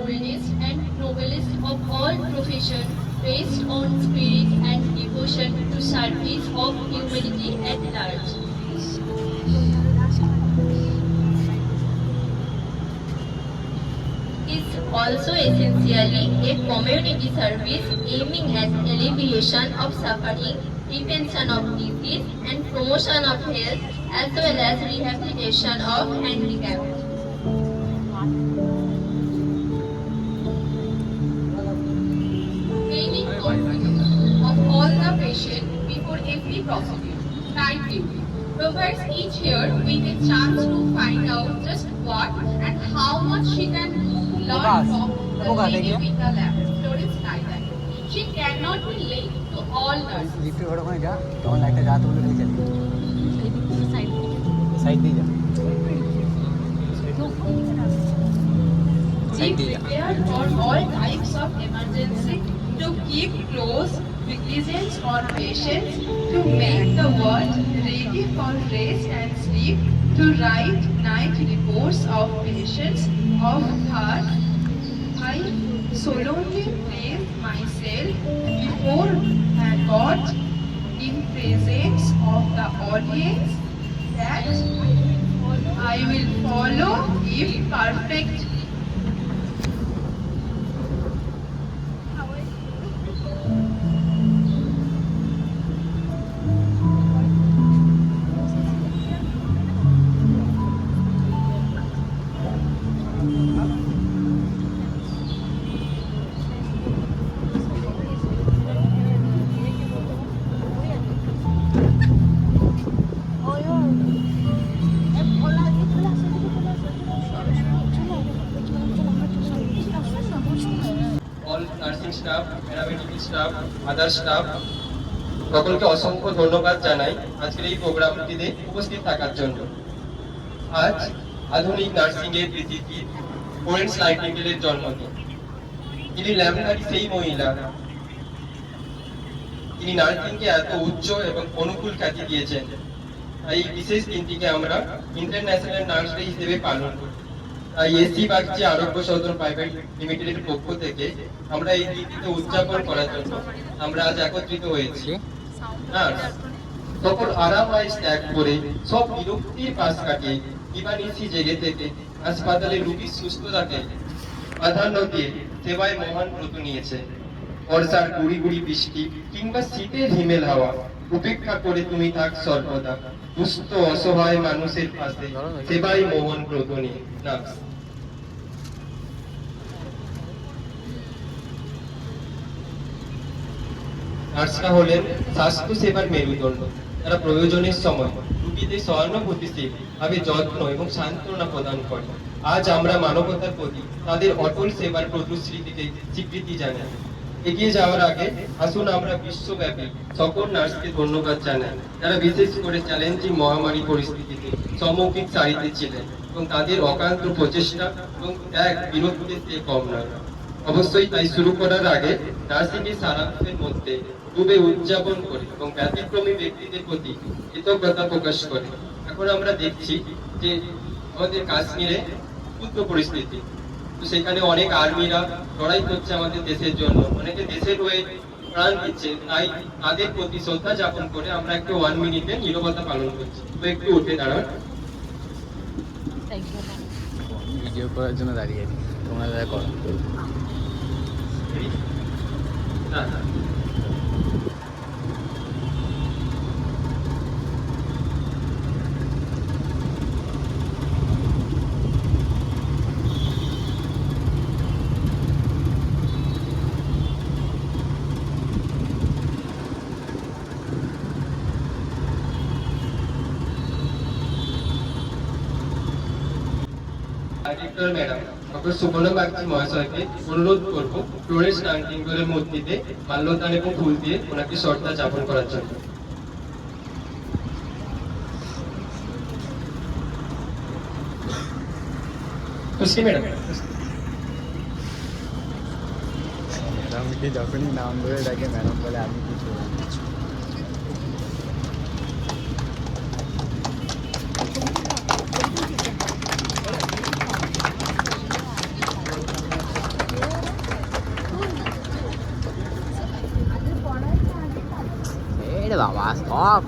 greatest and noblest of all professions, based on spirit and devotion to service of humanity at large. Is also essentially a community service aiming at alleviation of suffering, prevention of disease, and promotion of health, as well as rehabilitation of handicapped. Training of all the patients before every procedure. Time duty provides each here with a chance to find out just what and how much she can learn from the lady with the lab. Florence Nightingale. She cannot be late to all nurses. লিফটে ঘরে ওখানে যা তখন একটা যা তুলে রেখে যাবি সাইড দিয়ে যা Be prepared for all types of emergency, to keep close vigilance on patients, to make the ward ready for rest and sleep, to write night reports of patients of heart. I solemnly place myself before God in presence of the audience that I will follow if perfect. All nursing staff, paramedical staff, other staff সকলকে অসংখ্য ধন্যবাদ জানাই আজকের এই প্রোগ্রামটিতে উপস্থিত থাকার জন্য। আজ আধুনিক নার্সিং এর পৃথিবী ফ্লোরেন্স নাইটিঙ্গেলের জন্মদিন। তিনি ল্যামডারি সেই মহিলা, তিনি নার্সিংকে এত উচ্চ এবং অনুকূল খ্যাতি দিয়েছেন। এই বিশেষ দিনটিকে আমরা ইন্টারন্যাশনাল নার্স ডে হিসেবে পালন করি। তাই এসি বাগচি আরোগ্য সদন প্রাইভেট লিমিটেডের পক্ষ থেকে আমরা এই দিনটিতে উদযাপন করার জন্য আমরা আজ একত্রিত হয়েছি। নার্স সকল আরাম আয়েস ত্যাগ করে সব বিরক্তির পাশ কাটিয়ে দিবানিশি জেগে থেকে হাসপাতালে রোগীর সুস্থতাকে প্রাধান্য দিয়ে সেবায় মহান ব্রত নিয়েছে। বর্ষার গুড়ি গুড়ি বৃষ্টি কিংবা শীতের হিমেল হাওয়া উপেক্ষা করে তুমি থাক সর্বদা দুস্থ অসহায় মানুষের পাশে সেবাই মহান ব্রত নিয়ে। নার্স নার্সরা হলেন স্বাস্থ্য সেবার মেরুদণ্ড। তারা প্রয়োজনের সময় রোগীদের সহানুভূতিশীল ভাবে যত্ন এবং সান্ত্বনা প্রদান করে। আজ আমরা মানবতার প্রতি তাদের অটল সেবার প্রতিশ্রুতিকে স্বীকৃতি জানাই। এগিয়ে যাওয়ার আগে আসুন আমরা বিশ্বব্যাপী সকল নার্সকে ধন্যবাদ জানাই, যারা বিশেষ করে চ্যালেঞ্জিং মহামারী পরিস্থিতিতে সম্মুখীন সারিতে ছিলেন এবং তাদের অক্লান্ত প্রচেষ্টা এবং ত্যাগ বিরক্তিতে কম নয়। অবশ্যই তাই শুরু করার আগে নার্সিং এর সারাংশের মধ্যে ডুবে উদযাপন করে এবং ব্যতিক্রমী ব্যক্তিদের প্রতি কৃতজ্ঞতা প্রকাশ করে। এখন আমরা দেখছি যে আমাদের কাশ্মীরে যুদ্ধ পরিস্থিতি, তো সেখানে অনেক আর্মিরা লড়াই করছে আমাদের দেশের জন্য, অনেকে দেশের হয়ে প্রাণ দিচ্ছে। তাই তাদের প্রতি শ্রদ্ধা যাপন করে আমরা একটু 1 মিনিটে নীরবতা পালন করছি। তো একটু উঠে দাঁড়ান। ভিডিও করার জন্য দাঁড়িয়ে আছি, তোমরা যা করো। Director madam doctor Subarna Bagchi মহাশয়কে অনুরোধ করব ফ্লোরেন্স নাইটিঙ্গেলের মূর্তিতে মাল্যদান এবং ফুল দিয়ে ওনাকে শ্রদ্ধা জ্ঞাপন করার জন্য। ম্যাডামকে যখনই নাম ধরে ডাকে ম্যাডাম বলে আমি কিছু বাবা সব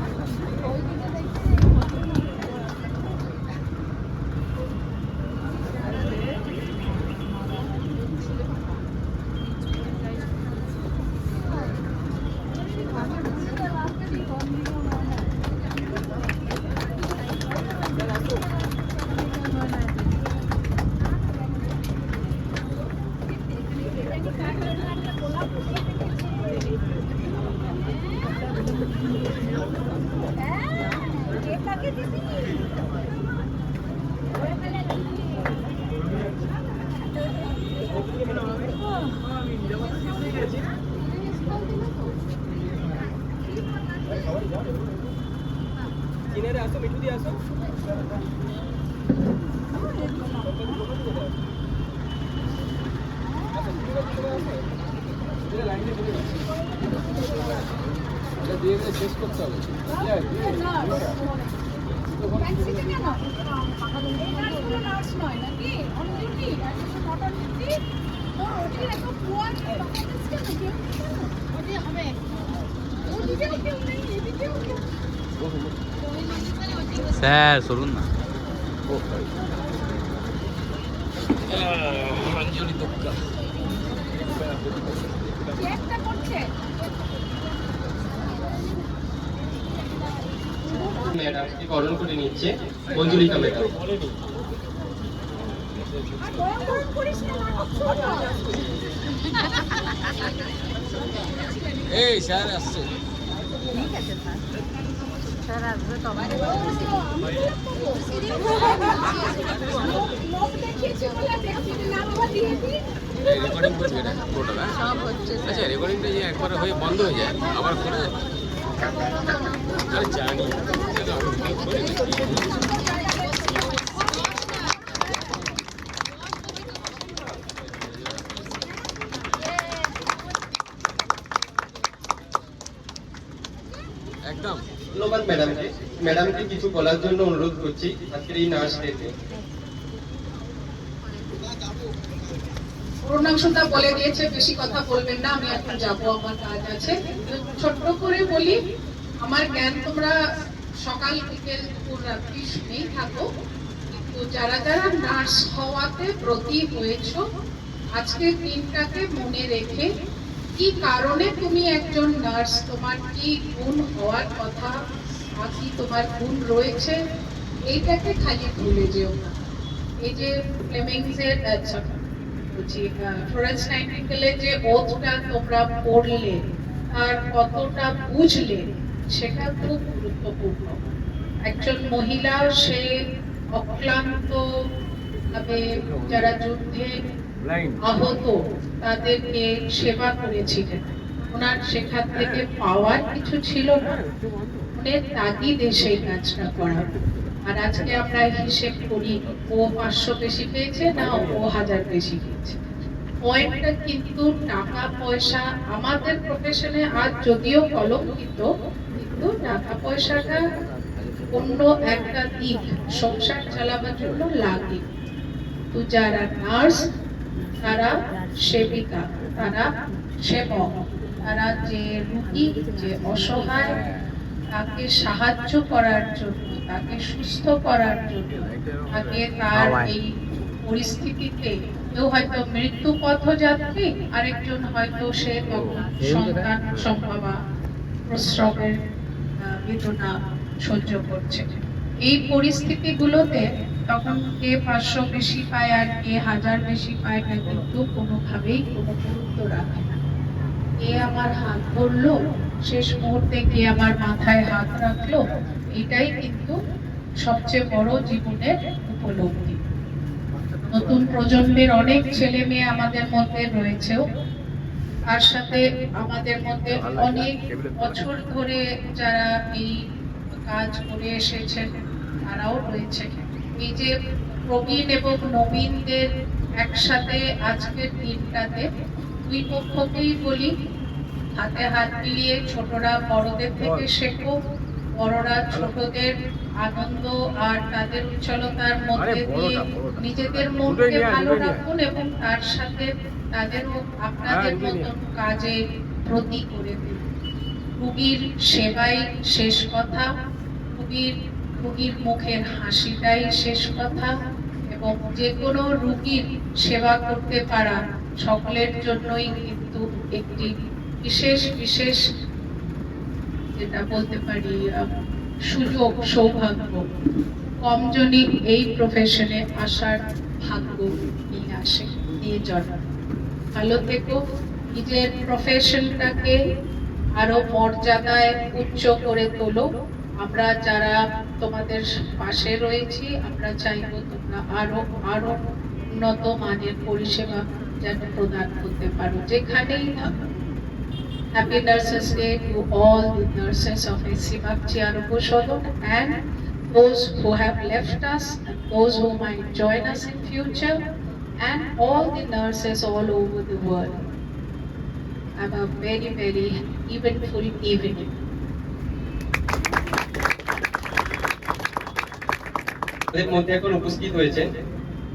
স্যার চলুন না অঞ্জলি দোক্কা ম্যাডামকে বরণ করে নিচ্ছে মঞ্জুলিকা ম্যাডাম। এই স্যার আসছে রেকর্ডিং করবে এটা পুরোটা সব হচ্ছে আচ্ছা রেকর্ডিংটা যে একবার হয়ে বন্ধ হয়ে যায় আবার করে আরে জানি একদম ধন্যবাদ ম্যাডামকে। ম্যাডামকে কিছু বলার জন্য অনুরোধ করছি আজকের এই নাচ ডেতে। পূর্ণাংশটা বলে দিয়েছে, বেশি কথা বলবেন না, আমি এখন যাবো, আমার কাজ আছে। ছোট্ট করে বলি, আমার জ্ঞান তোমরা সকাল বিকেল দুপুর রাত্রি শুনেই থাকো, কিন্তু যারা যারা নার্স হওয়াতে ব্রতী হয়েছ, আজকের দিনটাকে মনে রেখে কি কারণে তুমি একজন নার্স, তোমার কি গুণ হওয়ার কথা, কি তোমার গুণ রয়েছে, এইটাকে খালি ভুলে যেও না। এই যে ফ্লেমিংসের ফ্লোরেন্স নাইটিঙ্গেলের যে ওথটা তোমরা পড়লে আর কতটা বুঝলে, সেটা খুব গুরুত্বপূর্ণ। একজন মহিলা, সে অক্লান্ত ভাবে যারা যুদ্ধে আহত তাদেরকে সেবা করেছিলেন, ওনার সেখান থেকে পাওয়ার কিছু ছিল না, মনের তাগিদে সেই কাজটা করা। আর আজকে আমরা হিসেব করি, ও 500 বেশি পেয়েছে না ও 1000 বেশি পেয়েছে। পয়েন্টটা কিন্তু টাকা পয়সা আমাদের প্রফেশনে আজ যদিও কলঙ্কিত, কিন্তু টাকা পয়সাটা অন্য একটা দিক, সংসার চালাবার জন্য লাগে। তো যারা নার্স, তারা সেবিকা, তারা সেবক, তারা যে রোগী, যে অসহায়, তাকে সাহায্য করার জন্য, তাকে সুস্থ করার জন্য, তাকে তার এই পরিস্থিতিতে, কেউ হয়তো মৃত্যু পথযাত্রী, আরেকজন হয়তো সে তখন সন্তান সম্ভবা প্রসবের বেদনা সহ্য করছে। এই পরিস্থিতিগুলোতে তখন কে 500 বেশি পায় আর কে 1000 বেশি পায় না, কিন্তু কোনোভাবেই কোনো গুরুত্ব রাখে না। কে আমার হাত ধরলো, শেষ মুহূর্তে কে আমার মাথায় হাত রাখলো, এটাই কিন্তু সবচেয়ে বড় জীবনের উপলব্ধি। নতুন প্রজন্মের অনেক ছেলে মেয়ে আমাদের মধ্যে রয়েছেও, তার সাথে আমাদের মধ্যে অনেক বছর ধরে যারা এই কাজ করে এসেছেন তারাও রয়েছে। এই যে প্রবীণ এবং নবীনদের একসাথে আজকের দিনটাতে দুই পক্ষকেই বলি, হাতে হাত মিলিয়ে ছোটরা বড়দের থেকে শেখো, বড়রা ছোটদের আনন্দ আর তাদের উচ্ছলতার মধ্যে দিয়ে নিজেদের মনকে ভালো রাখুন এবং তার সাথে তাদেরও আপনাদের মতন কাজে ব্রতী করে দিন। রোগীর সেবাই শেষ কথা, রোগীর মুখের হাসিটাই শেষ কথা, এবং যে কোনো রোগীর সেবা করতে পারা সকলের জন্যই কিন্তু একটি বিশেষ যেটা বলতে পারি সুযোগ, সৌভাগ্য। কমজনই এই প্রফেশনে আসার ভাগ্য নিয়ে আসে, নিয়ে জন্ম। ভালো থেকো, নিজের প্রফেশনটাকে আরো মর্যাদায় উচ্চ করে তোলো। আমরা যারা তোমাদের পাশে রয়েছি, আমরা চাইবো তোমরা আরো উন্নত মানের পরিষেবা যেন প্রদান করতে পারো যেখানেই থাকো। Happy Nurses Day to all the nurses of SC Bhakti Arogya Sadhan and those who have left us and those who might join us in future, and all the nurses all over the world. Have a very eventful evening. আমাদের মধ্যে এখন উপস্থিত হয়েছেন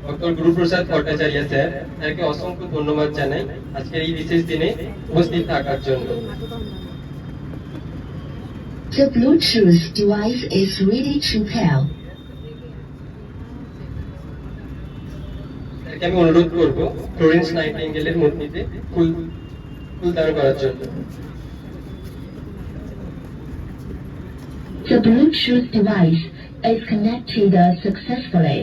doctor Guruprasad Bhattacharya sir. তাকে অসংখ্য ধন্যবাদ জানাই আজকের এই বিশেষ দিনে উপস্থিত থাকার জন্য। The Bluetooth device is ready to pair. স্যারকে আমি অনুরোধ করব ফ্লোরেন্স নাইটিঙ্গেলের মূর্তিতে ফুল দান করার জন্য। The Bluetooth device is connected successfully.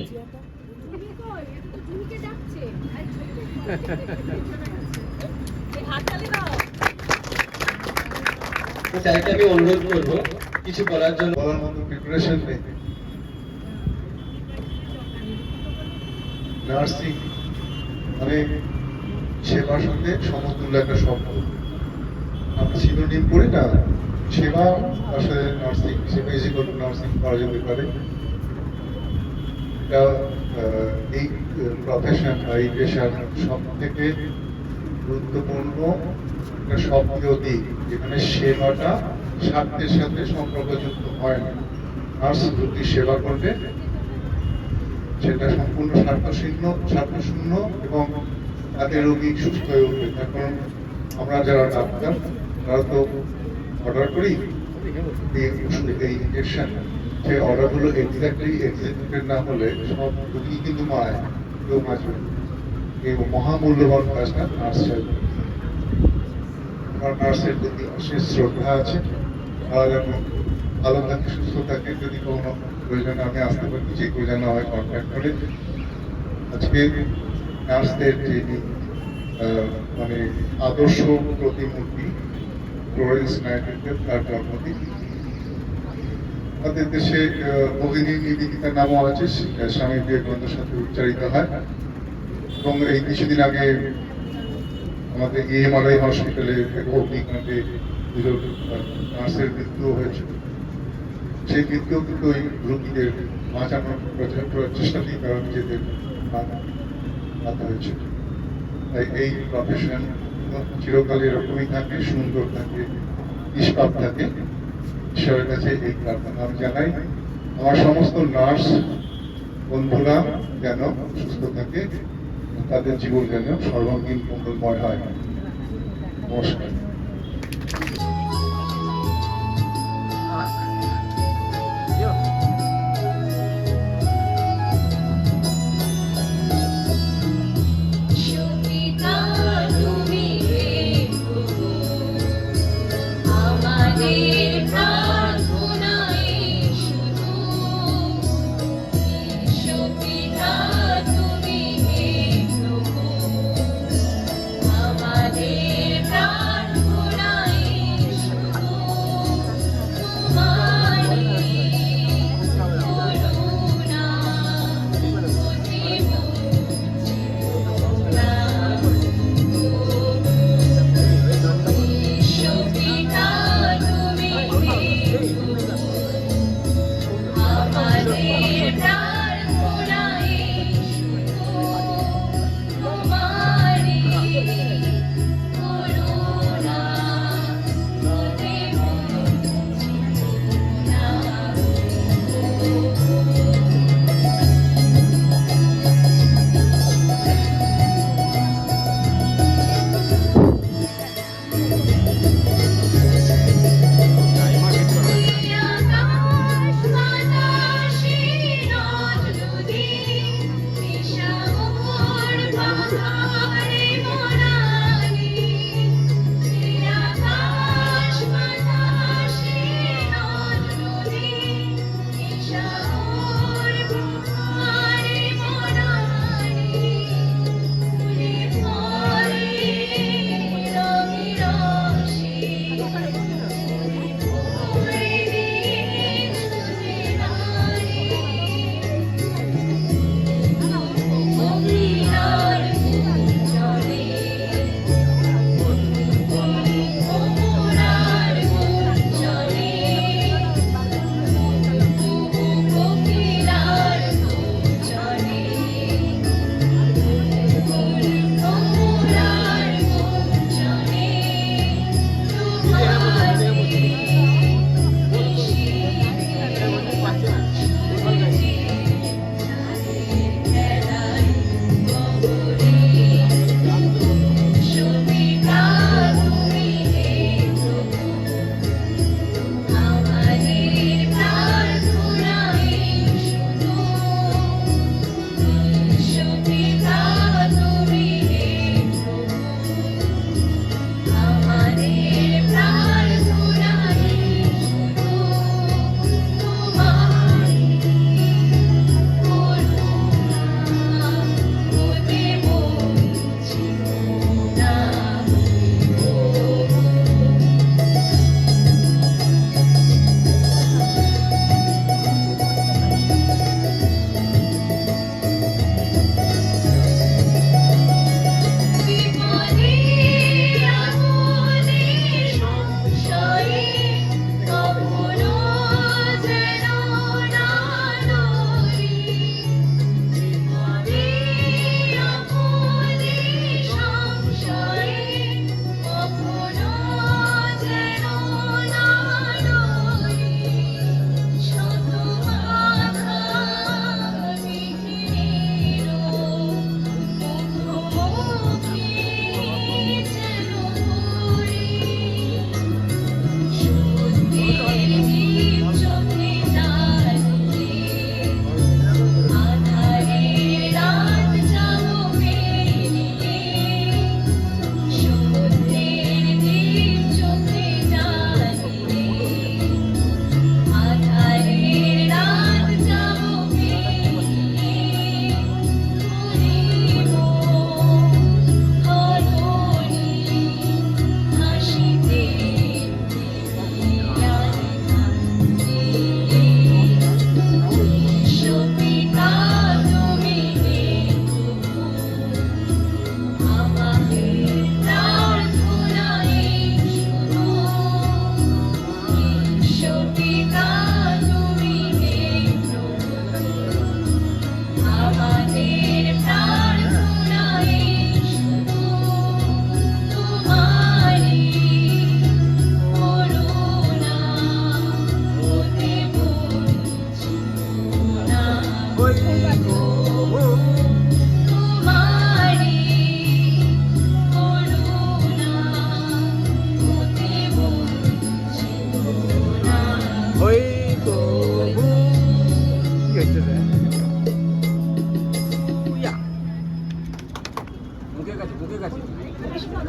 স্যারকে আমি অনুরোধ করব কিছু বলার জন্য। বলার মতো প্রিপারেশন নেই। নার্সিং মানে সেবার সঙ্গে সমতুল্য একটা শব্দ। আমরা সিনোনিম করি না, সেবা আসলে নার্সিং, সেবা ইজ ইকুয়াল টু নার্সিং করা যেতে পারে। এটা এই প্রফেশন বা এই পেশার সব থেকে গুরুত্বপূর্ণ একটা সক্রিয় দিক, যেখানে সেবাটা স্বার্থের সাথে সম্পর্কযুক্ত হয় না। নার্স রোগীর সেবা করবে সেটা সম্পূর্ণ স্বার্থশূন্য এবং তাতে রোগী সুস্থ হয়ে উঠবে। এখন আমরা যারা ডাক্তার তারা তো অর্ডার করি এই ইনজেকশন, সেই অর্ডারগুলো এক্স্যাক্টলি এক্সিকিউটেড না হলে সব রোগী কিন্তু মারা যায়, কেউ বাঁচবে। এই মহামূল্যবান কাজটা নার্স চাইবে। আমার নার্সের প্রতি অশেষ শ্রদ্ধা আছে। তারা যেন ভালো থাকে, সুস্থ থাকে, যদি কোনো প্রয়োজনে আমি আসতে পারি, যে কেউ যেন আমায় কন্ট্যাক্ট করে। আজকে নার্সদের যে মানে আদর্শ প্রতিমূর্তি ফ্লোরেন্স নাইটিঙ্গেল, তার জন্মদিন। আমাদের দেশে ভগিনী নিবেদিতার নামও আছে, স্বামী বিবেকানন্দের সাথে উচ্চারিত হয়। এবং এই কিছুদিন আগে আমাদের EMRI হসপিটালে অগ্নিকাণ্ডে দুজন নার্সের মৃত্যু হয়েছে। সেই মৃত্যু কিন্তু ওই রোগীদের বাঁচানোর চেষ্টাতেই তারা নিজেদের বাধা হয়েছে। তাই এই প্রফেশন চিরকাল এরকমই থাকে, সুন্দর থাকে, নিষ্পাপ থাকে। ঈশ্বরের কাছে এই প্রার্থনা আমি জানাই, আমার সমস্ত নার্স বন্ধুরা যেন সুস্থ থাকে, তাদের জীবন যেন সর্বাঙ্গীন মঙ্গলময় হয়। নমস্কার।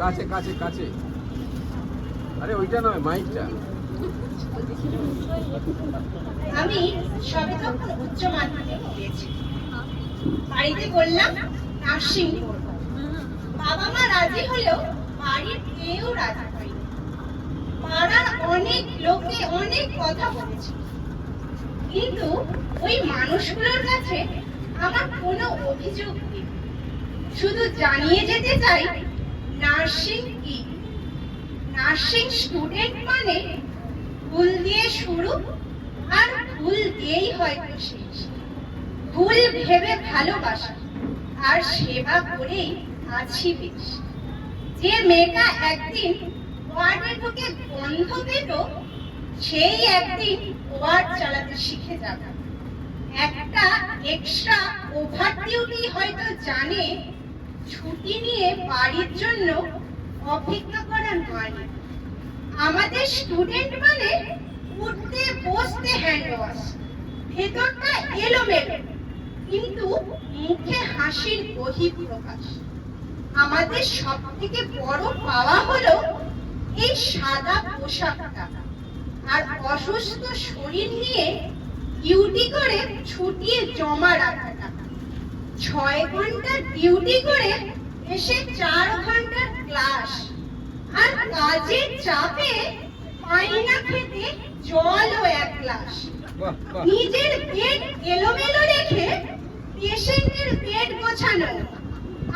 কাছে কাছে কাছে আরে ওইটা নয় মাইকটা আমি সবে তখন উচ্চ মাধ্যমিক দিয়েছি বাড়িতে বললাম নার্সিং করব বাবা মা রাজি হলেও বাড়ির কেউ রাজি হয়নি পাড়ার অনেক লোকে অনেক কথা বলেছে কিন্তু ওই মানুষগুলোর কাছে আমার কোনো অভিযোগ নেই শুধু জানিয়ে যেতে চাই নার্সিং কি নার্সিং স্টুডেন্ট মানে ফুল দিয়ে শুরু আর ফুল দিয়েই হয়তো শেষ ফুল ভেবে ভালোবাসা আর সেবা করেই আছি বেশ যে মেয়েটা একদিন ওয়ার্ডে ঢুকে গন্ধ পেত সেই একদিন ওয়ার্ড চালাতে শিখে যাবে একটা এক্সট্রা ওভার ডিউটি হয়তো জানে ছুটি নিয়ে বাড়ির জন্য অপেক্ষা করার মানে আমাদের স্টুডেন্ট মানে উঠতে বসতে হ্যান্ড ওয়াশ ভেতরটা এলোমেলো কিন্তু মুখে হাসির বহিঃপ্রকাশ আমাদের সব থেকে বড় পাওয়া হলো এই সাদা পোশাকটা আর অসুস্থ শরীর নিয়ে ডিউটি করে ছুটিয়ে জমা রাখাটা। 6 ঘন্টা ডিউটি করে এসে 4 ঘন্টার ক্লাস, আর কাজের চাপে পাই না খেতে জলও 1 গ্লাস। নিজের বেড এলোমেলো রেখে পেশেন্টের বেড গোছানো,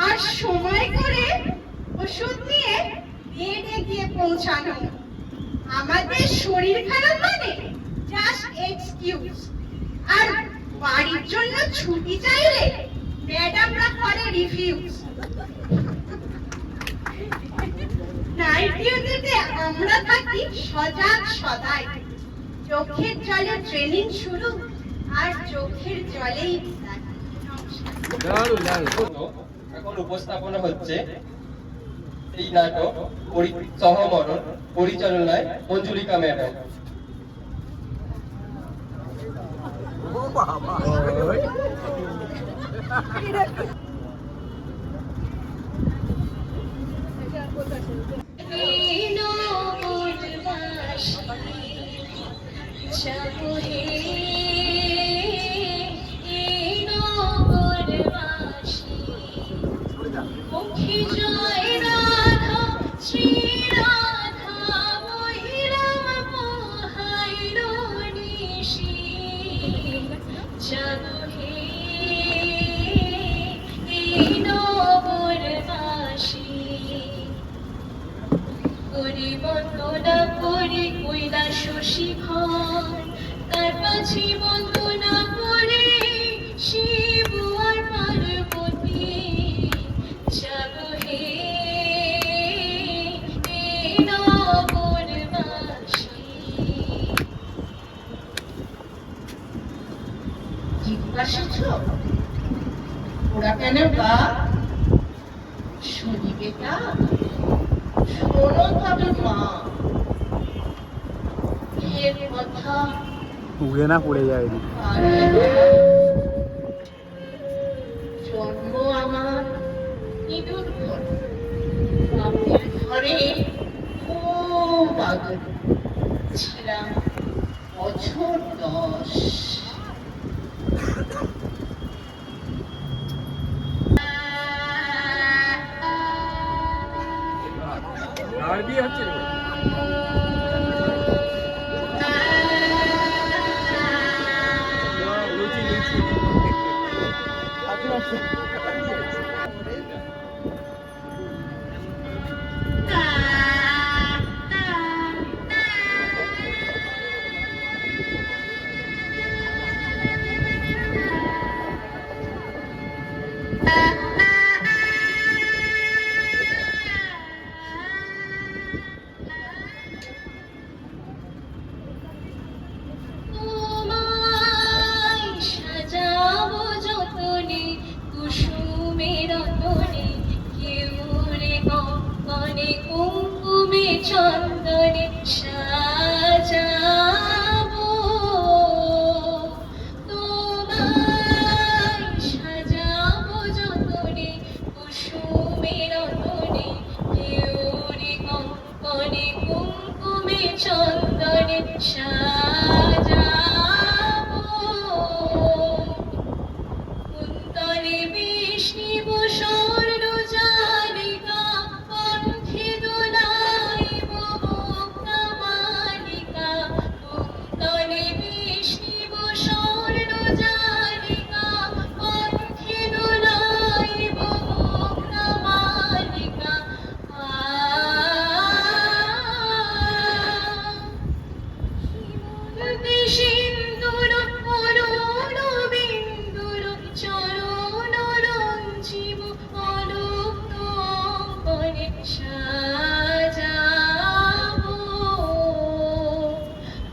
আর সময় করে ওষুধ নিয়ে বেডে গিয়ে পৌঁছানো। আমাদের শরীর খারাপ মানে জাস্ট এক্সকিউজ, আর বাড়ির জন্য ছুটি চাইলে ম্যাডামরা করে রিফিউজ। নাইট ডিউটিতে আমরা থাকি সজাগ সদাই, চোখের জলে ট্রেনিং শুরু আর চোখের জলেই বিদায়। নমস্কার। এখন উপস্থাপনা হচ্ছে এই নাটক সহমরণ, পরিচালনায় মঞ্জুলিকা ম্যাডাম। বন্দনা করে কৈলাস শিখর, তার কাছে বন্দনা করে শিব আর পার্বতী। জাগো হে নগরবাসী। জিজ্ঞাসা ওরা কেন গা শুনি বেটা, শোনো তবে মা এর কথা। উড়ে না পড়ে যায়। জন্ম আমার ইঁদুর ঘর, বাপের ঘরে খুব আদর, ছিলাম বছর 10। আর বিয়ে হচ্ছে রে? লুচি লুচি সাজাবো যতনে কুসুমের রতনে, কেউ রে কনে কুঙ্কুমে চন্দনে সাজাবো তোমায়। সাজাবো যতনে কুসুমের রতনে, কেউ রে কনে কুঙ্কুমে চন্দনে সাজাবো। কুন্তলে বিষ্ণু স্বর্ণ জালিকা, কণ্ঠে দোলাইব মুক্তা মালিকা। কুন্তলে বিষ্ণু স্বর্ণ জালিকা, কণ্ঠে দোলাইব মুক্তা মালিকা। সিন্দুর অরুণ বিন্দুর চরণ রঞ্জিব অলুপ্ত অঙ্গনে সাজাবো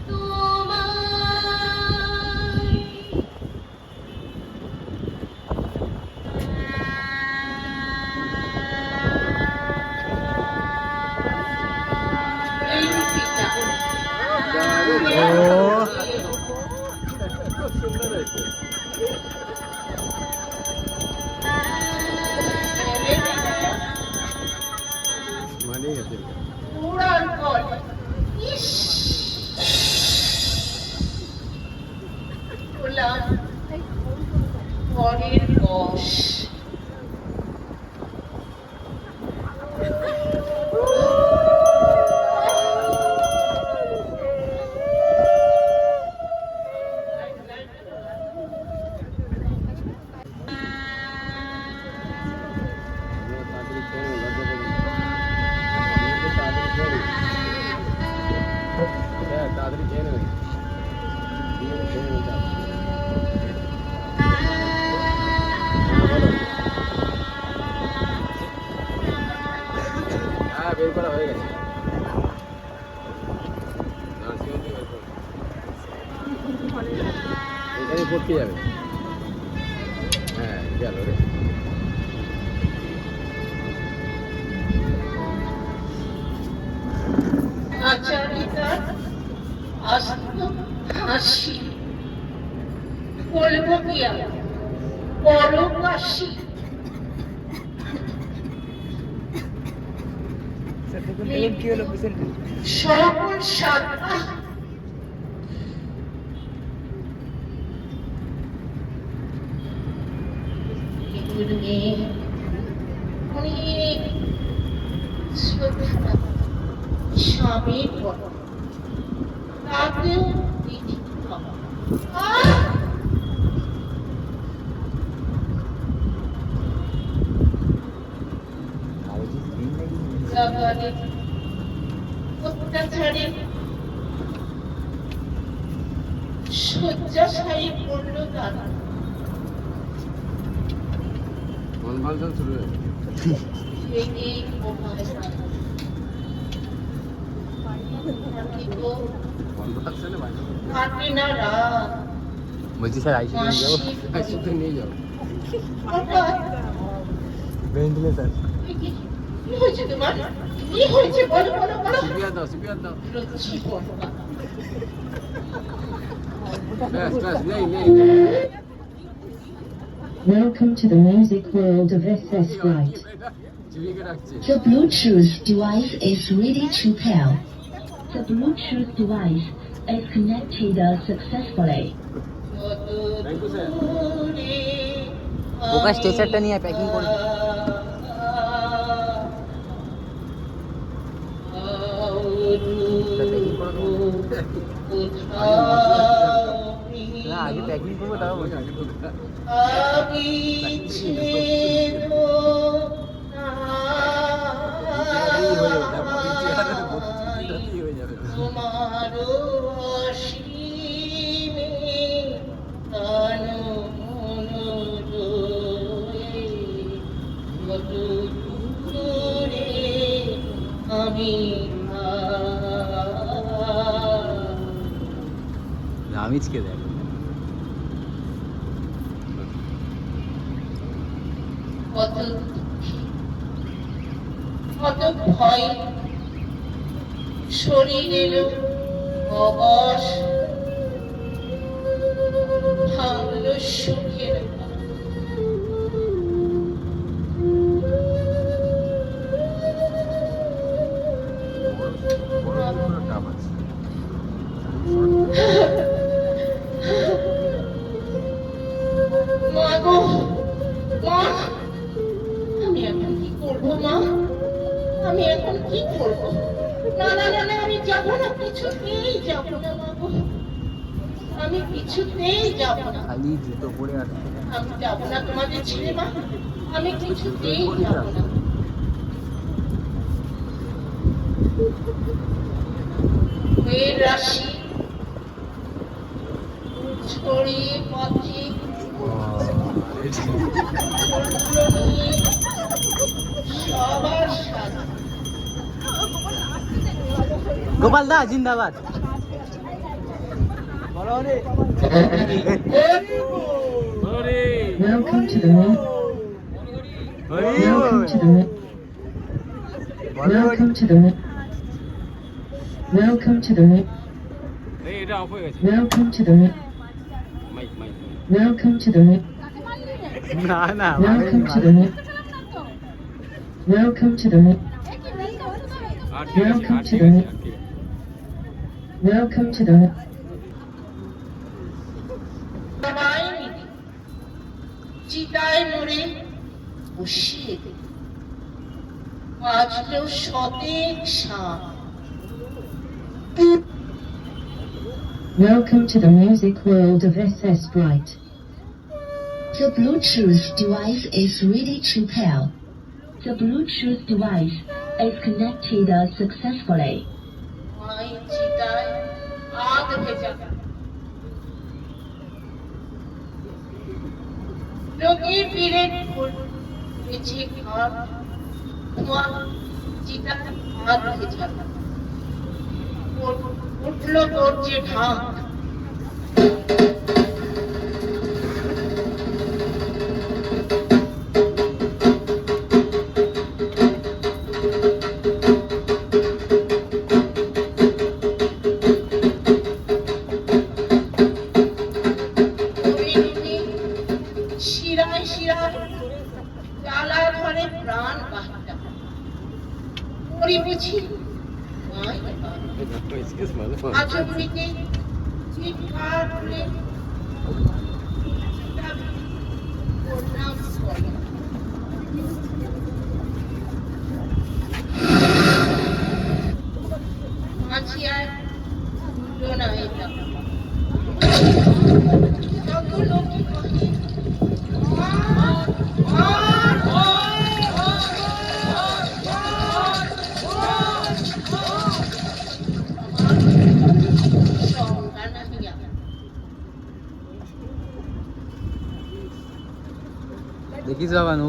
তোমায়। এই পিতা সুন্দর হয়েছে। তাড়াতাড়ি খেয়ে নেবে হ্যাঁ বের করা হয়ে গেছে এখানে পড়তে যাবে হ্যাঁ গেল রে আচারিতার আস্ত হাসি বলবো কি আর পরকাশি সকল সাধনা অনেক শ্রদ্ধা স্বামীর পর তাকেও দিতে হবে। জগতে অত্যাচারে শয্যাশায়ী পড়ল তারা কনভালশন শুরু হয়েছে এই প্রভাবে কনভালশনে বাইরে কাটে না রাত বলছি স্যার আইসিতে নিয়ে যাও হঠাৎ ভেন্টিলেটর কি হয়েছে তোমার কি হয়েছে বলো বলো বলো সিপিআর দাও লক্ষ্মী বলবা ব্যাস নেই Welcome to the music world of SS Flight. চিবিকে রাখছে The Bluetooth device is ready to pair. The Bluetooth device is connected successfully. Thank you sir ওকা স্ট্রেচারটা নিয়ে প্যাকিং করে না আগে প্যাকিং করবো তারপর বলছি আগে তো হয়ে যাবে তোমারও অসীমে কানো মনোরয়ে কত দূরে আমি রামিজকে দেখ কত দুঃখে কত ভয় শরীর এলো অবশ ভাঙল সুখের মা গো মা আমি এখন কি করবো মা আমি এখন কি করবো না না না না আমি যাবো না কিছুতেই যাবো না মা গো আমি কিছুতেই যাবো না খালি জুতো পরে আসছে আমি যাবো না তোমাদের ছেলে মা আমি কিছুতেই যাবো না মেয়ের রাশি ছড়িয়ে পথে সবার সাথে গোপাল দা জিন্দাবাদ Welcome to the moon. Welcome to the moon. Welcome to the moon. Welcome to the moon. এই এটা অফ হয়ে গেছে Welcome to the moon. Mike Welcome to the moon. না না Welcome to the moon. Welcome to the moon. আর ঠিক আছে Welcome R to ঠিক the আছে moon. Welcome to the moon. সবাই মিলে চিতায় মরে বসিয়ে দিল বাজলো শতেক শাঁখ। Welcome to the music world of SS Bright. The Bluetooth device is ready to pair. The Bluetooth device is connected successfully. মাই চিতায় আগ ভেজা রোগীর পীড়ে বেঁচে ঘর ধোঁয়া চিতায় আগ ভেজা উঠলো তোর যে ঢাক। শিরায় শিরায় জ্বালা ধরে প্রাণ বাহিতা করি বুঝি আচমনিতে চিৎকার করে প্রণাম করে। মাঝিয়ায় উঠল না এটা যত লোকে কহে देखी जवान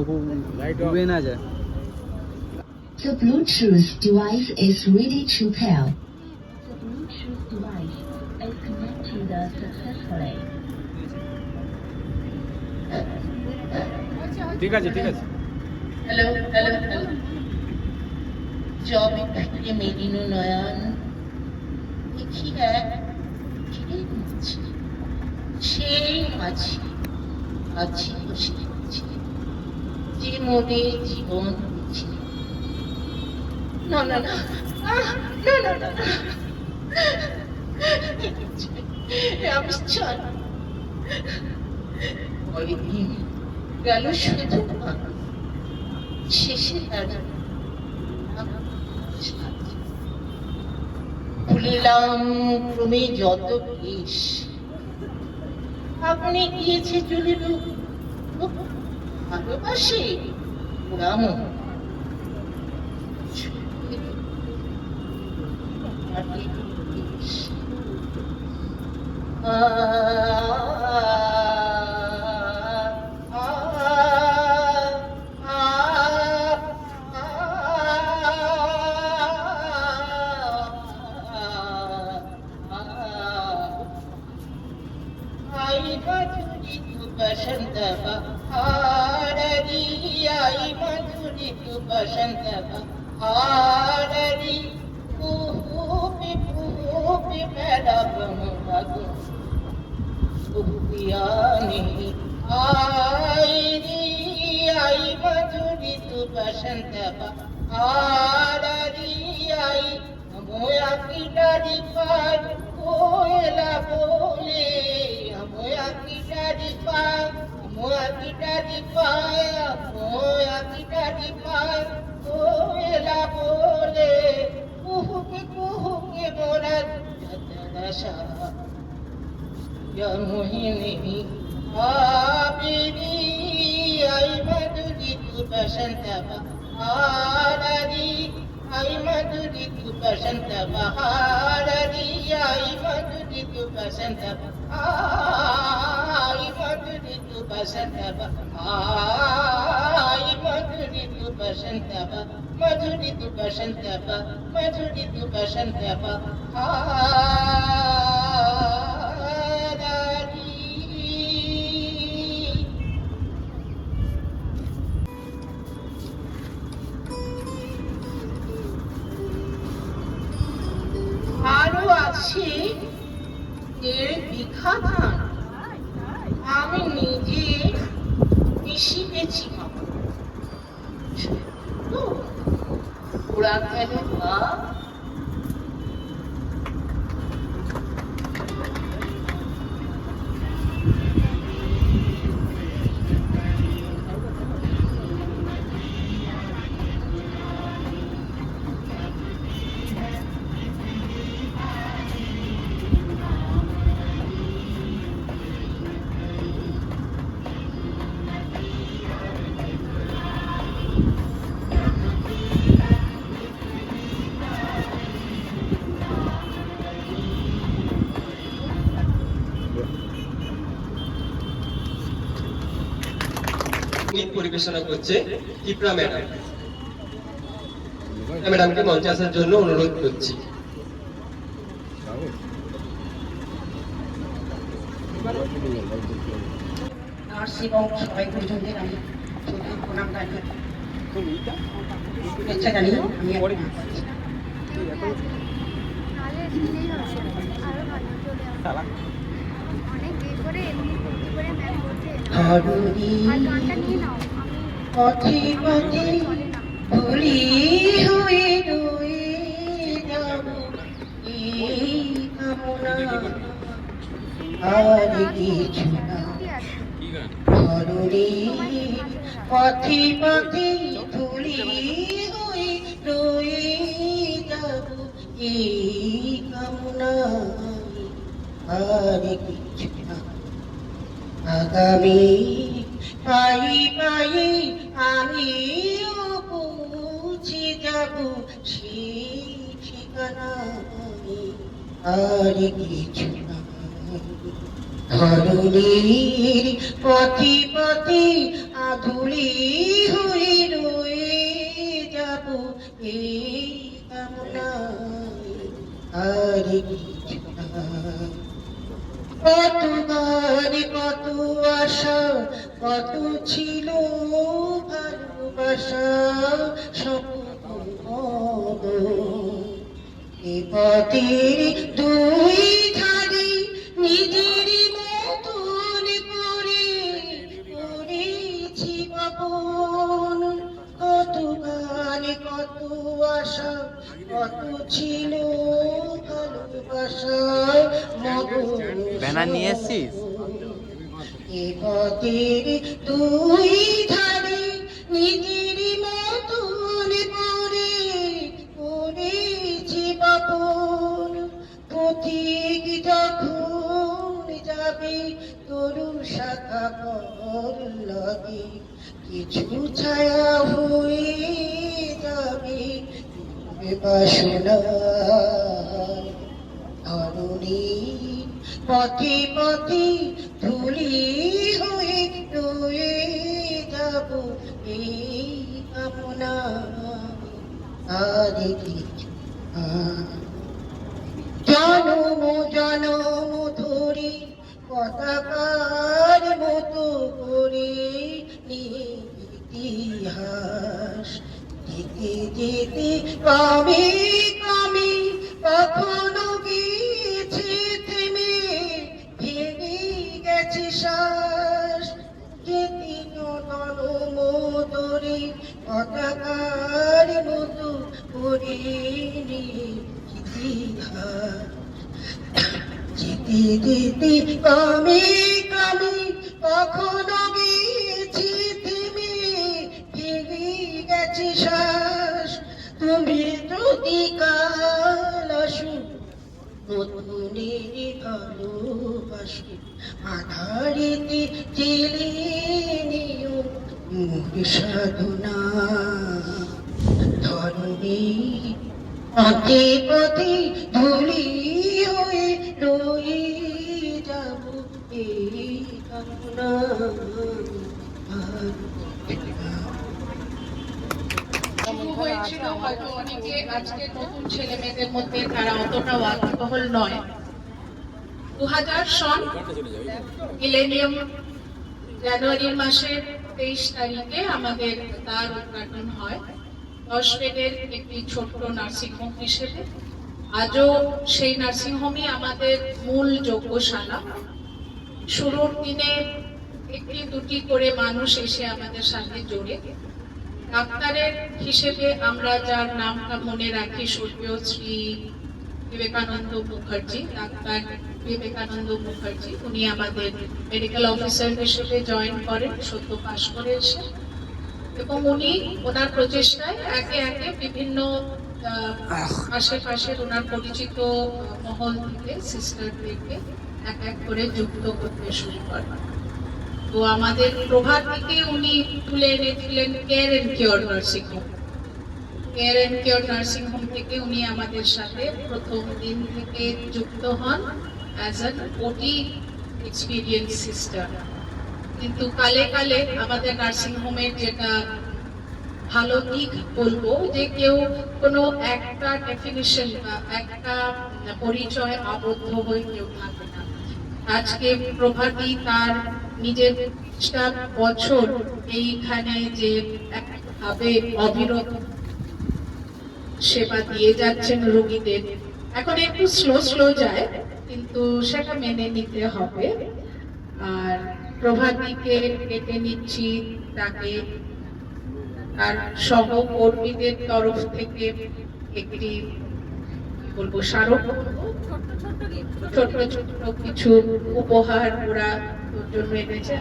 डूबे ना जाए। The Bluetooth device is ready to pair. The Bluetooth device is connected successfully. ঠিক আছে ঠিক আছে। হ্যালো হ্যালো হ্যালো জবে ফিরে মেরিনো নয়ন দেখি এক ফিরে মাছি সেই মাছি আছি বসে আছে যে মোড়ে জীবন দিচ্ছে। না না না না না না না আমি চাই কয়েকদিন গেল শুধু না শেষে ভুলিলাম ক্রমে যত কেশ আপনি গিয়েছে চলে ভালোবাসে পুরামো बसंत बहारी आई मधुरी तू बसंत बहारी पूपी मेरा बमगु उपियानी आई मधुरी तू बसंत बहारी आई मोया की डारी पर कोयला बोले मोया की डारी पर मोया की डारी पर कोयला बोले कुहू के मोरा दशा या मोहिनी आबिरी आई मधुरी तू बसंत बहारी आई मधुरी तू बसंत बहारी आई मधुरी तू बसंत आई मधुरी तू बसंत आई मधुरी तू बसंत मधुरी तू बसंत मधुरी तू बसंत আরো আছে 1.5 বিঘা ধান আমি নিজে মিশিয়েছি ওরা গেল বা পরিবেশনা করছে টিপরা ম্যাডাম। ম্যাডামকে মঞ্চে আসার জন্য অনুরোধ করছি। নার্স এবং সবাই গুরুজনদের আমি প্রণাম জানিয়ে শুভেচ্ছা জানিয়ে আমি পথে পথে ভুলি হয়ে রয়ে যাব এই কামনা আর কিছু না কি গান? ধরণী পথে পথে ধুলি হয়ে রয়ে যাব এই কামনা আর কিছু না। আগামী পাই পাই আমিও পৌঁছে যাব সেই ঠিকানায় আর কিছু না। ধরণীর পথে পথে আধুলি হয়ে রয়ে যাব এই কামনায় আর কিছু না। কত গান কত আশা কত ছিল ভালোবাসা স্বপ্ন এ পথের দুই ধারে নিজের মতন করে করেছি বপন। কত গান কত আশা কত ছিল ভালোবাসা ব্যানার নিয়ে এসছিস? এ পথের দুই ধারে নিজের মতন করে করেছি বপন। পথিক যখন যাবে তরু শাখা পল্লবে কিছু ছায়া হয়ে যাবে বাসনা। ধরণী পথে পথে ধুলি হয়ে রয়ে যাব এই কামনা আর কিছু না। জনম জনম ধরে পতাকার মতো করে ইতিহাস যেতে যেতে কমে কমে কখনো গেছে থেমে ভেঙে গেছে শ্বাস। যেতে জনম ধরে পতাকার মতো করে ইতিহাস যেতে যেতে কমে কমে কখনো গেছে থেমে ভেঙে গেছে শ্বাস। তুমি যদি কাল আসো নতুনের ভালোবাসো আধারিতে জেলে নিও মোর সাধনা। ধরণী পথে পথে ধুলি হয়ে রয়ে যাব এই কামনা শুরু হয়েছিল হয়তো অনেকে আজকের নতুন ছেলে মেয়েদের মধ্যে তারা অতটা ওয়াকিবহল নয়। 2000 সন মিলেনিয়াম জানুয়ারির মাসের 23 তারিখে আমাদের তার উদ্ঘাটন হয় 10 বেডের একটি ছোট্ট নার্সিংহোম হিসেবে। আজও সেই নার্সিংহোমই আমাদের মূল যজ্ঞশালা। শুরুর দিনে একটি দুটি করে মানুষ এসে আমাদের সাথে জোড়ে। ডাক্তারের হিসেবে আমরা যার নামটা মনে রাখি স্বর্গীয় শ্রী বিবেকানন্দ মুখার্জি, ডাক্তার বিবেকানন্দ মুখার্জি, উনি আমাদের মেডিকেল অফিসার হিসেবে জয়েন করেন সদ্য পাশ করে এসে, এবং উনি ওনার প্রচেষ্টায় একে একে বিভিন্ন আশেপাশের ওনার পরিচিত মহল থেকে সিস্টারদেরকে এক এক করে যুক্ত করতে শুরু করেন। তো আমাদের প্রভাত থেকে উনি তুলে এনেছিলেন care and cure nursing home. Care and cure nursing home থেকে উনি আমাদের সাথে প্রথম দিন থেকে যুক্ত হন as an OT experience sister. কিন্তু কালে কালে আমাদের নার্সিং হোমের যেটা ভালো দিক বলবো যে কেউ কোনো একটা ডেফিনিশন বা একটা পরিচয় আবদ্ধ হয়ে কেউ থাকে না। আজকে প্রভাতী তার নিজের 20টা বছর এইখানে যে একভাবে অবিরত সেবা দিয়ে যাচ্ছেন রোগীদের, এখন একটু স্লো যায় কিন্তু সেটা মেনে নিতে হবে। আর প্রভাতীকে ডেকে নিচ্ছি, তাকে আর সহকর্মীদের তরফ থেকে একটি বলবো স্মারক, ছোট ছোট কিছু উপহার ওরা তোর জন্য এনেছে।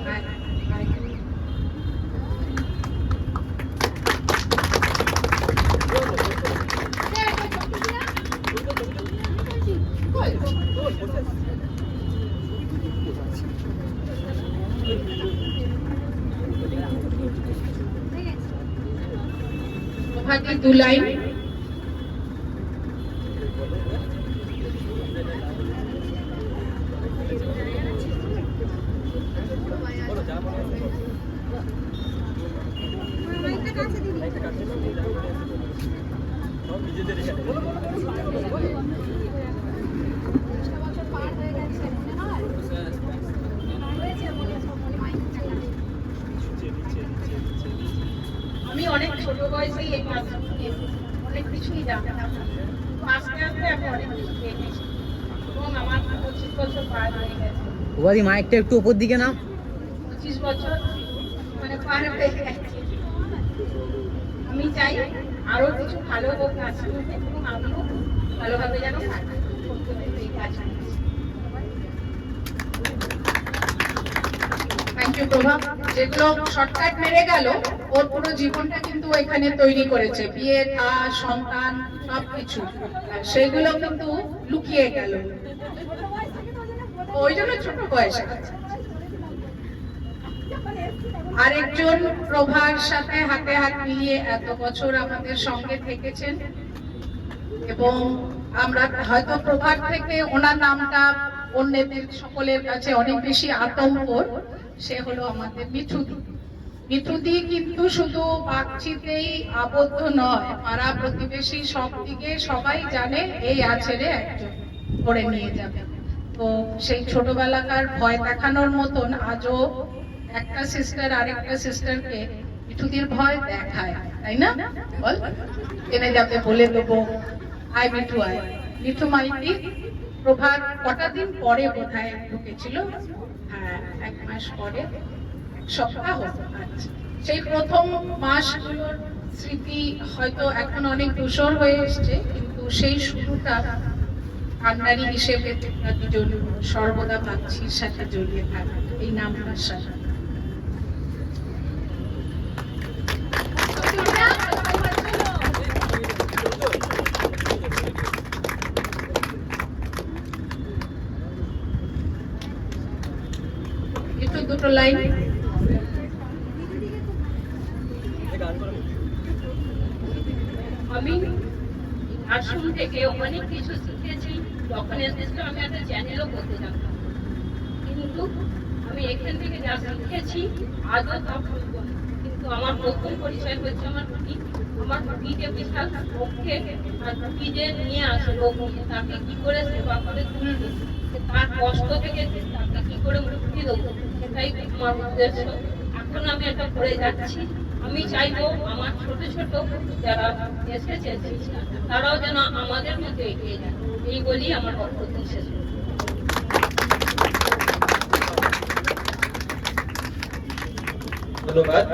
প্রভাতী 2 লাইন। আমি অনেক ছোট বয়সেই এই ক্লাসরুমে অনেক কিছুই জানতাম না, আস্তে আস্তে আমি অনেক কিছু পেয়েছি এবং আমার 25 বছর পার হয়ে গেছে। ওবাদি মাইকটা একটু উপর দিকে নাও। 25 বছর মানে পার হয়ে গেছে। আমি চাই আরো কিছু ভালো হোক নার্সিংহোমে এবং আমিও ভালোভাবে যেন করতে পারি এই কাজ। থ্যাংক ইউ প্রভা। যেগুলো শর্টকাট মেরে গেল, ওর পুরো জীবনটা কিন্তু এখানে তৈরি করেছে, বিয়ে থা সন্তান সবকিছু, সেগুলো কিন্তু লুকিয়ে গেল ওই জন্য ছোট বয়সে। আরেকজন প্রভার সাথে হাতে হাত মিলিয়ে এত বছর আমাদের সঙ্গে থেকেছেন এবং আমরা হয়তো প্রভার থেকে ওনার নামটা অন্যদের সকলের কাছে অনেক বেশি আতঙ্কর, সে হলো আমাদের মিঠুদি। মিঠুদি কিন্তু শুধু বাগচিতেই আবদ্ধ নয়, পাড়া প্রতিবেশী সব দিকে সবাই জানে এই আছে রে একজন, করে নিয়ে যাবে। তো সেই ছোটবেলাকার ভয় দেখানোর মতন আজও একটা সিস্টার আরেকটা সিস্টারকে মিঠুদির ভয় দেখায়, তাই না? বল, এনে যাবে বলে দেবো আয় মিঠু আয়। মিঠু মাইতি প্রভার কটা দিন পরে বোধহয় ঢুকেছিল, হ্যাঁ 1 মাস পরে, 1 সপ্তাহ। আচ্ছা, সেই প্রথম মাসগুলোর স্মৃতি হয়তো এখন অনেক ধূসর হয়ে এসছে, কিন্তু সেই শুরুটা কান্নারি হিসেবে তোমরা দুজন সর্বদা পাচ্ছির সাথে জড়িয়ে থাকো এই নামটার সাথে। একটু দুটো লাইন। আমি নার্সিং থেকে অনেক কিছু শিখেছি। যখন এসেছিলাম আমি একটা চ্যানেলও করতে জানতাম, কিন্তু আমি এখান থেকে যা শিখেছি আজও তা ভুলব না। কিন্তু আমার প্রথম পরিচয় হচ্ছে আমার রুগী। আমার রুগী যে বিশাল পক্ষে আর রুগী যে নিয়ে আসে রোগ নিয়ে, তাকে কি করে সেবা করে তুলবে, তার কষ্ট থেকে তাকে কি করে মুক্তি দেবো, সেটাই আমার উদ্দেশ্য। এখন আমি এটা করে যাচ্ছি। আমি চাইবো আমার ছোট ছোট যারা এসেছে তারাও যেন আমাদের মধ্যে এগিয়ে যায়, এই বলি আমার বক্তব্য শেষ করছি। ধন্যবাদ।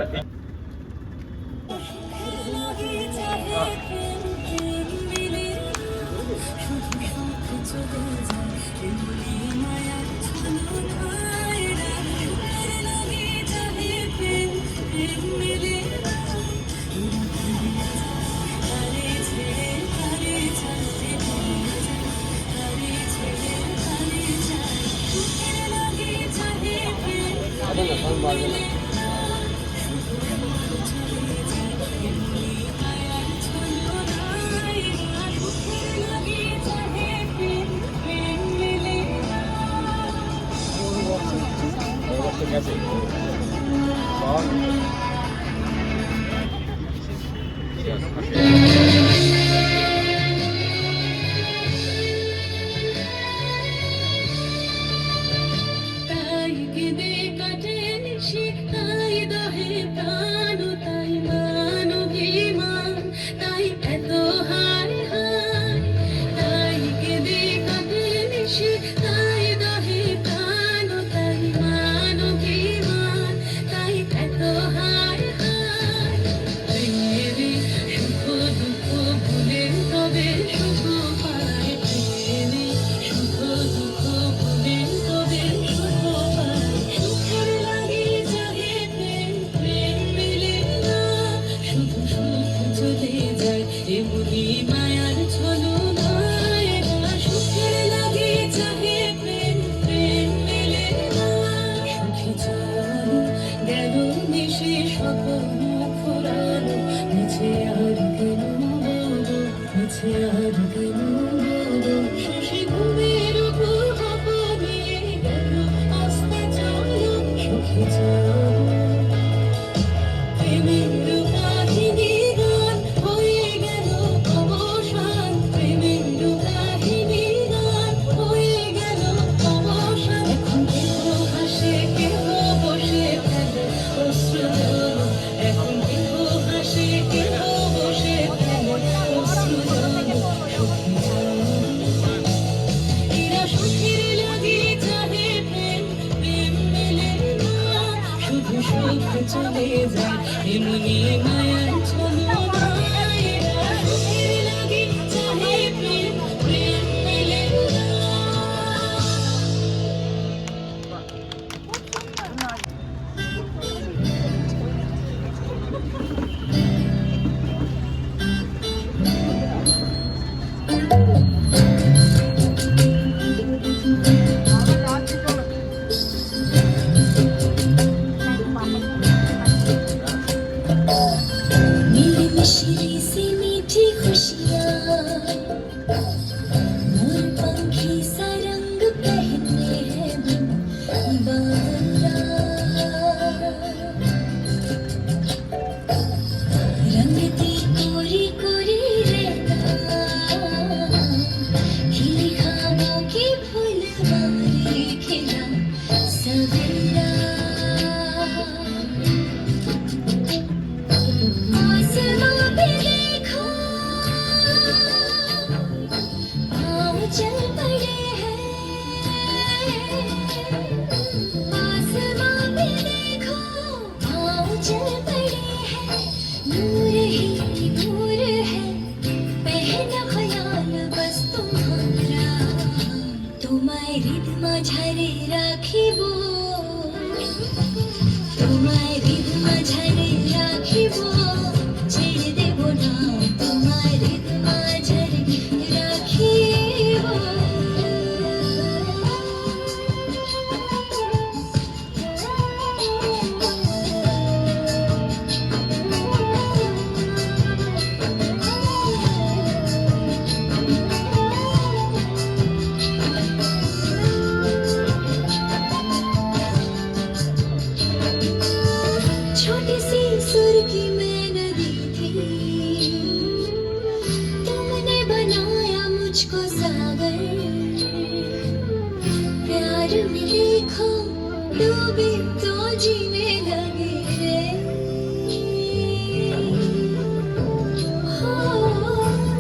भी तो जीने लगे हैं।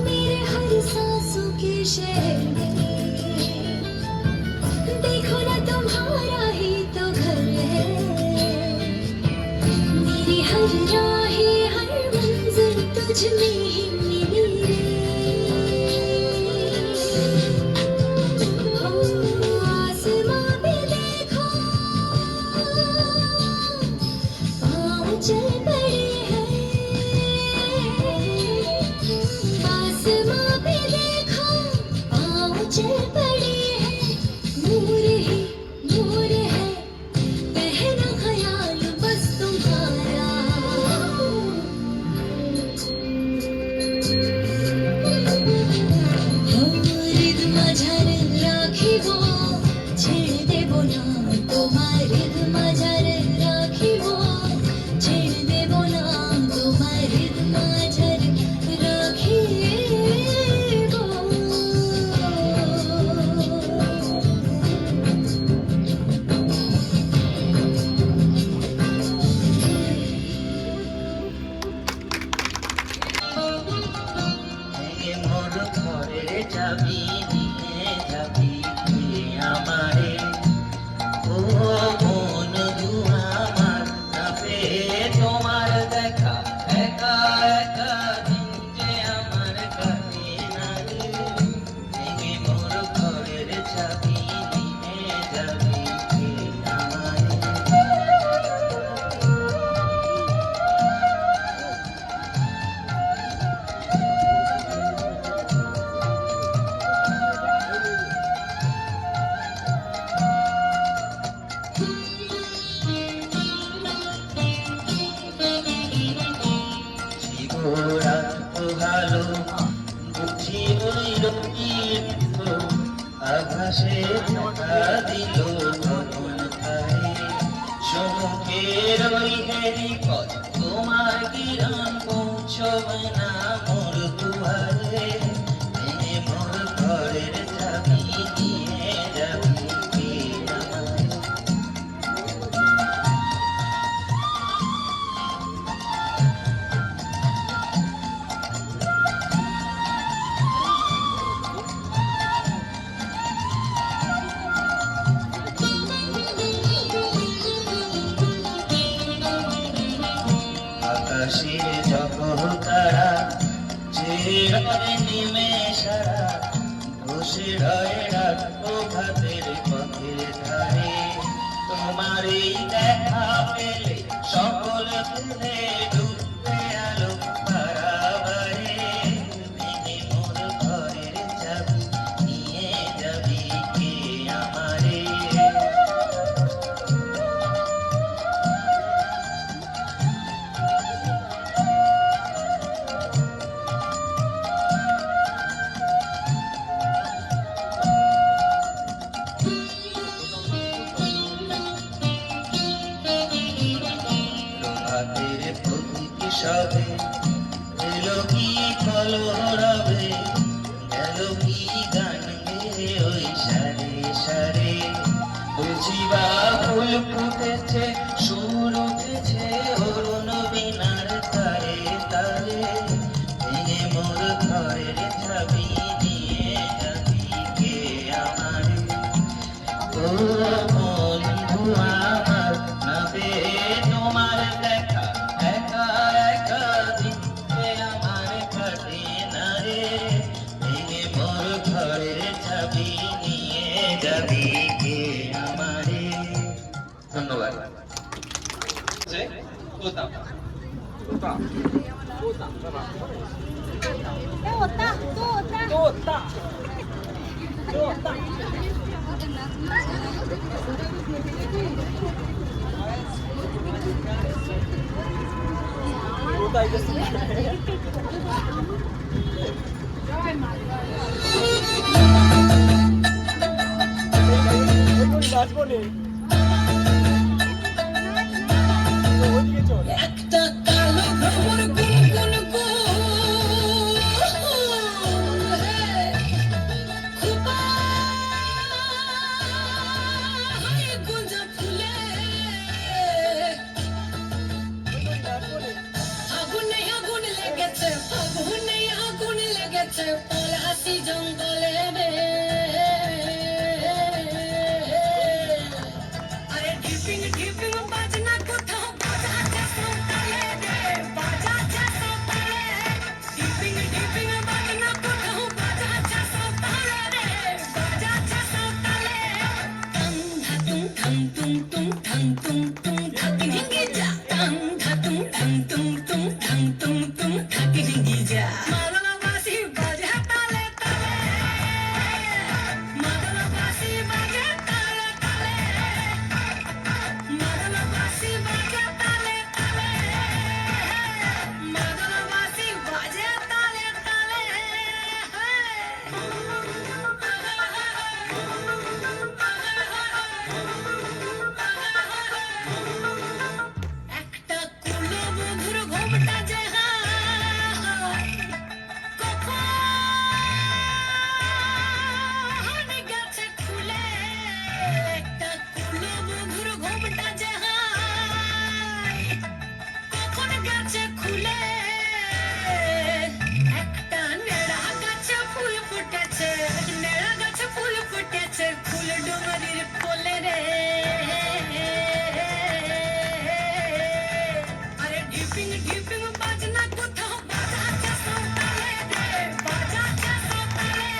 मेरे हर सांसों के शहर में देखो ना तुम्हारा ही तो घर है। मेरी हर राहें हर मंजिल तुझ में ही मिली रे। आसमां पे देखो पाँव चल पड़े हैं। आसमां पे देखो पाँव चल पड़े हैं। नूर है पहला ख्याल बस तुम्हारा। रिद्म झर राखिब ছেড়ে দেব না তোমার। রিদ্ম ঝর রাখিব ছেড়ে দেব না তোমার। রিদ্ম ঝর রাখিব। মোর ঘরের চাবি নিয়ে যাবি তুই আমারে। ও বন্ধু আমার না পেয়ে তোমার দেখা একা একা দিন যে আমার কাটে না রে। ভেঙে মোর ঘরের চাবি নিয়ে যাবি তুই আমারে। জীবরা তো ভালো বুঝি ওই রঙিন তো আকাশে দেখা দিল কখন তারে। সমুখের ওই হেরি পথ তোমার কিরণ পৌঁছবে না মোর দুয়ারে। ভেঙে মোর ঘরের চাবি নিয়ে যাবি কে আমারে। আকাশের যখন তারা চেরায় নিমেষারা বসে রয় রাত ভাতের পথের ধারে। তোমার এই দেখা পেলে সকল ভুলে ডুববে আলো পারাবারে। ভেঙে মোর ঘরের চাবি নিয়ে যাবি কে আমারে। প্রভাতের প্রতীকী সবে এলো কি কলরবে। গেল কি গান গেয়ে ওই সারে সারে। বুঝিবা ফুল ফুটেছে সুর উঠেছে অরুণ বীণার তারে তারে। ভেঙে মোর ঘরের চাবি নিয়ে যাবি কে আমারে। ও বন্ধু আমার না পেয়ে তোমার দেখা একা একা দিন যে আমার কাটে না রে। ভেঙে মোর ঘরের চাবি নিয়ে যাবি কে আমারে। ধন্যবাদ। তোতা একটা কালো ভ্রমর গুনগুন খোপা গুঞ্জা ফুলে গেছে পলাশি জঙ্গলে রে আরে ঢিপিং ঢিপিং বাজনা কোথাও বাজাচ্ছে সকালে রে বাজাচ্ছে সকালে ঢিপিং ঢিপিং বাজনা কোথাও বাজাচ্ছে সকালে রে বাজাচ্ছে সকালে টাং ধাতুং ঠাং তুং তুং ঠাকি ঢিঙ্গি যা টাং ধাতুং ঠাং তুং ঠাকি ঢিঙ্গি যা মাদলা বাসি বাজে তালে তালে মাদলা বাসি বাজে তালে তালে মাদলা বাসি বাজে তালে তালে মাদলা বাসি বাজে তালে তালে একটা কুলো বধুর ঘোমটা যে কখন গেছে খুলে একটা কুলো বধুর ঘোমটা যে কখন গেছে খুলে একটা নেড়া গাছে ফুল ফুটেছে নেড়া গাছে ফুল ফুটেছে ফুল ডুমরির কোলে রে আরে ঢিপিং ঢিপিং বাজনা কোথাও বাজাচ্ছে সকালে রে বাজাচ্ছে সকালে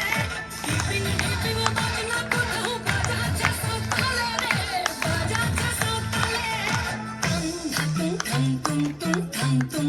ঢিপিং ঢিপিং বাজনা কোথাও বাজাচ্ছে সকালে রে বাজাচ্ছে সকালে ঠাং তুং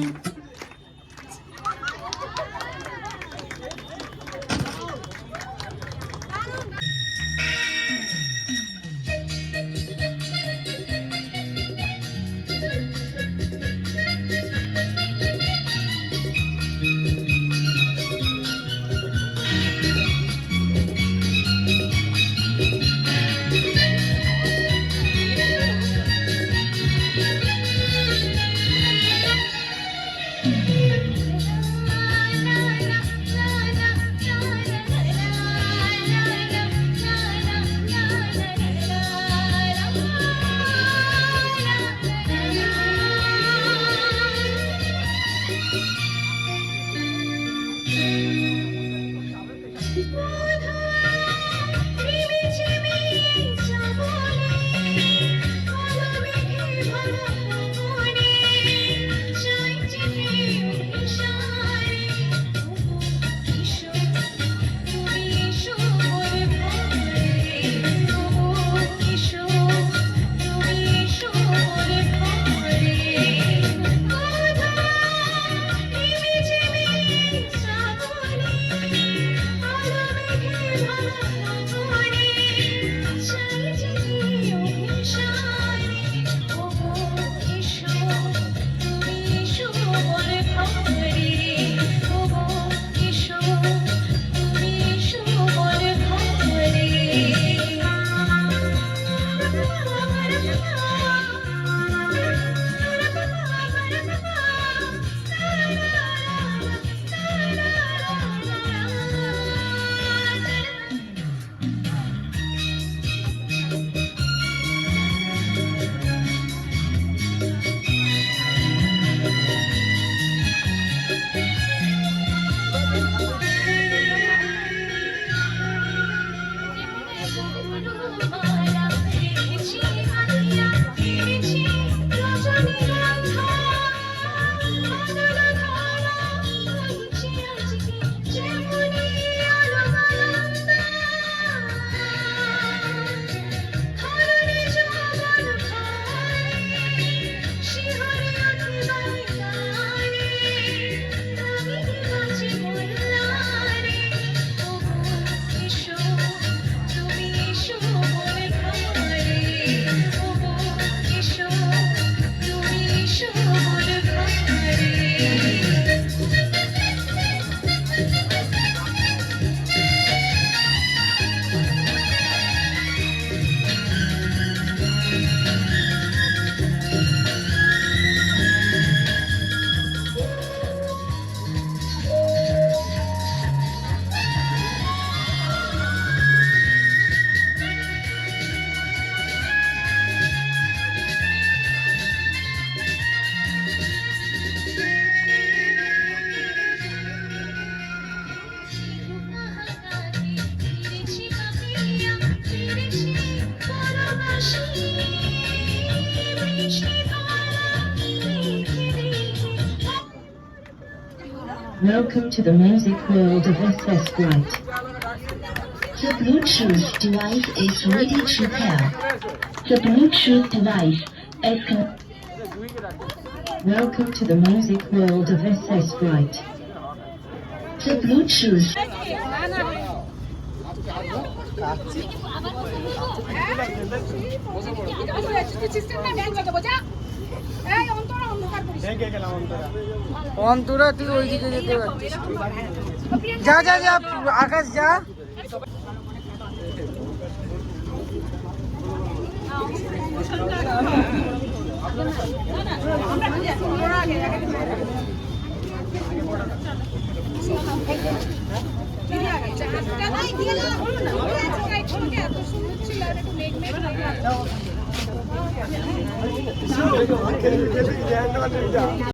Welcome to the music world of SS Bright. The Bluetooth device is ready to pair. The Bluetooth device is Welcome to the music world of SS Bright. The Bluetooth Antara তুই ওইদিকে যেতে পারছিস যা যা যা আকাশ যা জ্ঞান